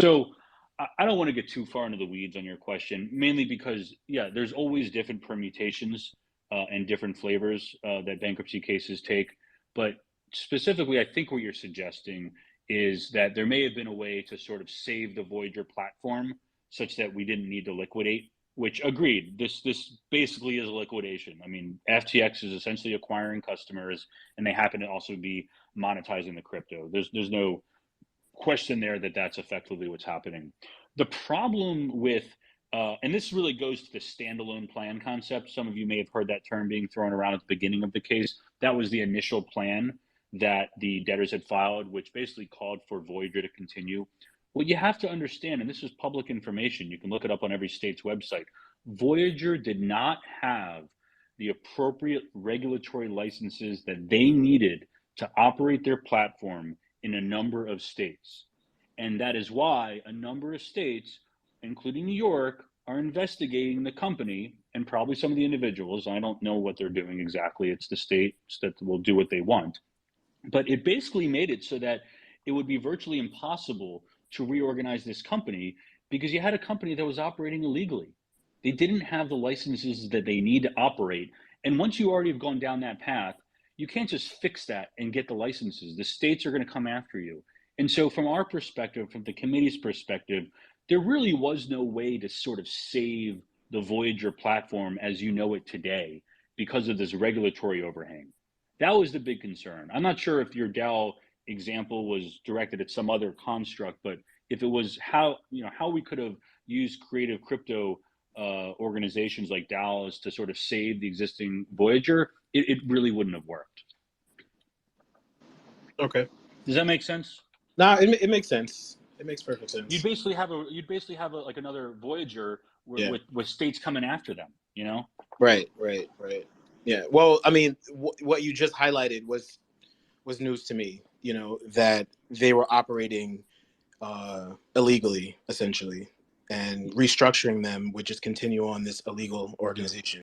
So I don't want to get too far into the weeds on your question, mainly because, yeah, there's always different permutations and different flavors that bankruptcy cases take. But specifically, I think what you're suggesting is that there may have been a way to sort of save the Voyager platform such that we didn't need to liquidate. Which agreed, this basically is a liquidation. I mean, FTX is essentially acquiring customers, and they happen to also be monetizing the crypto. There's no question there that that's effectively what's happening. The problem with, and this really goes to the standalone plan concept. Some of you may have heard that term being thrown around at the beginning of the case. That was the initial plan that the debtors had filed, which basically called for Voyager to continue. What you have to understand, and this is public information, you can look it up on every state's website, Voyager did not have the appropriate regulatory licenses that they needed to operate their platform in a number of states. And that is why a number of states, including New York, are investigating the company and probably some of the individuals. I don't know what they're doing exactly. It's the states that will do what they want. But it basically made it so that it would be virtually impossible to reorganize this company because you had a company that was operating illegally. They didn't have the licenses that they need to operate. And once you already have gone down that path, you can't just fix that and get the licenses. The states are going to come after you. And so from our perspective, from the committee's perspective, there really was no way to sort of save the Voyager platform as you know it today because of this regulatory overhang. That was the big concern. I'm not sure if your DAO example was directed at some other construct, but if it was how we could have used creative crypto organizations like DAOs to sort of save the existing Voyager, it really wouldn't have worked. Okay. Does that make sense? No, it makes sense. It makes perfect sense. You'd basically have like another Voyager with states coming after them, you know? Right. Yeah. Well, I mean, what you just highlighted was news to me. You know, that they were operating illegally, essentially, and restructuring them would just continue on this illegal organization.